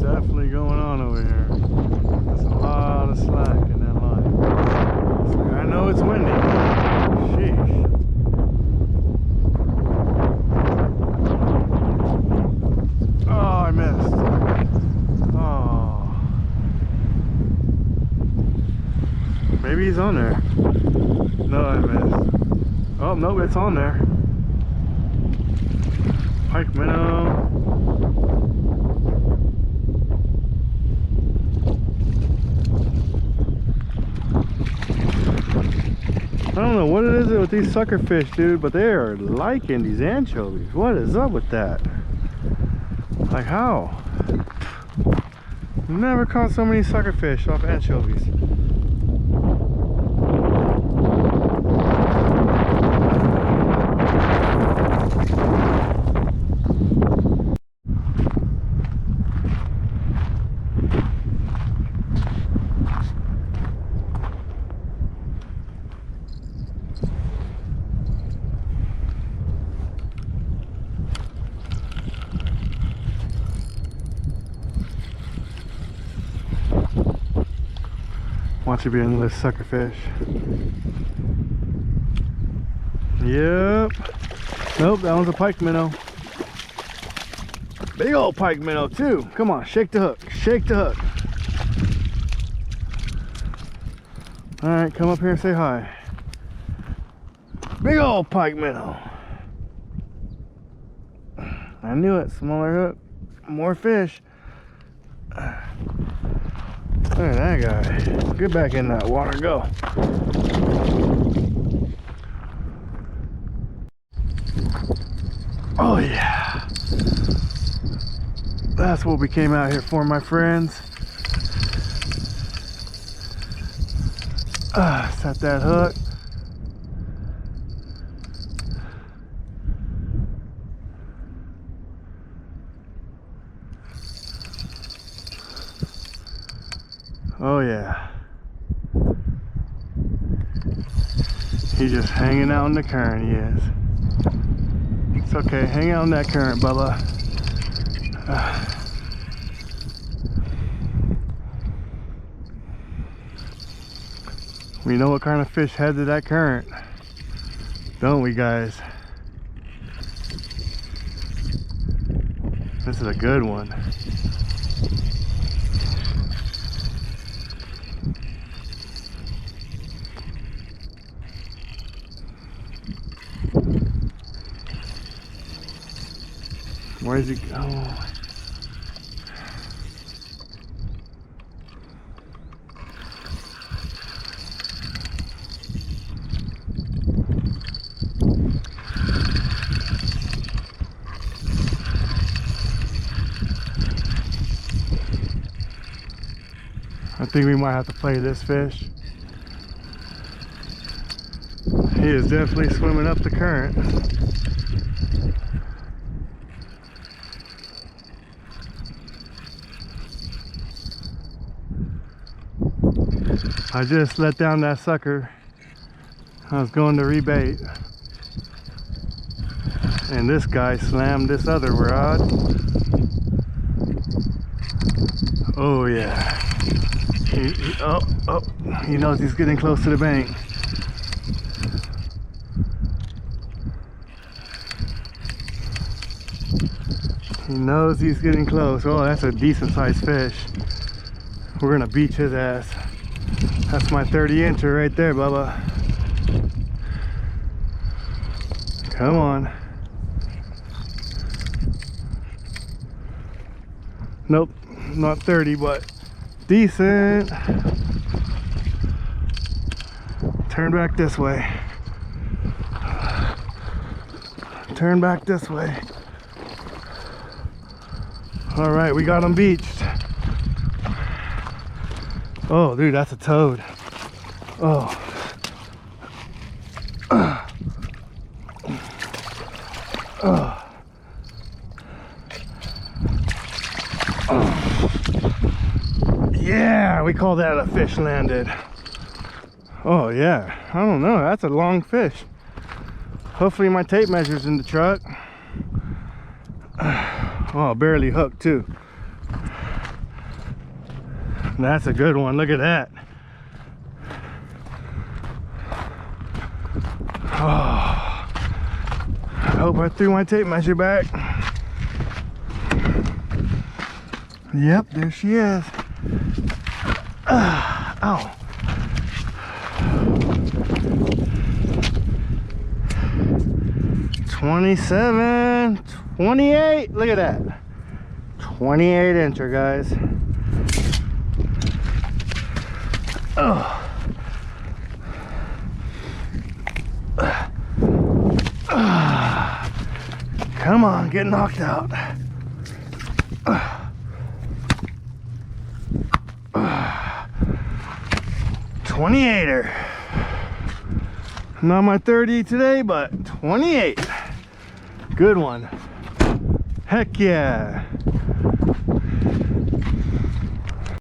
definitely going on over here. There's a lot of slack in that line. I know it's windy. Sheesh. Oh, I missed. Oh. Maybe he's on there. No, I missed. Oh, no, it's on there. Pike minnow. I don't know what it is with these sucker fish, dude, but they are liking these anchovies. What is up with that? Like how? Never caught so many sucker fish off anchovies. Watch it be another sucker fish. Yep. Nope, that one's a pike minnow. Big old pike minnow too. Come on, shake the hook. Shake the hook. Alright, come up here and say hi. Big old pike minnow. I knew it. Smaller hook. More fish. Look at that guy. Get back in that water. Go. Oh yeah. That's what we came out here for, my friends. Set that hook. Oh yeah. He's just hanging out in the current, he is. It's okay, hang out in that current, Bubba. We know what kind of fish headed that current, don't we, guys? This is a good one. Where's he go? I think we might have to play this fish. He is definitely swimming up the current. I just let down that sucker. I was going to rebait, and this guy slammed this other rod. Oh yeah. He knows he's getting close to the bank. He knows he's getting close. Oh, that's a decent sized fish. We're gonna beach his ass. That's my 30-incher right there, Bubba. Come on. Nope, not 30, but decent. Turn back this way. Turn back this way. All right, we got him beached. Oh, dude, that's a toad. Oh. Yeah, we call that a fish landed. Oh yeah, I don't know, that's a long fish. Hopefully my tape measure's in the truck. Oh, barely hooked too. That's a good one. Look at that. Oh, I hope I threw my tape measure back. Yep, there she is. Ow. 27, 28. Look at that. 28 incher, guys. Oh. Come on, get knocked out. 28er. Not my 30 today, but 28. Good one. Heck yeah.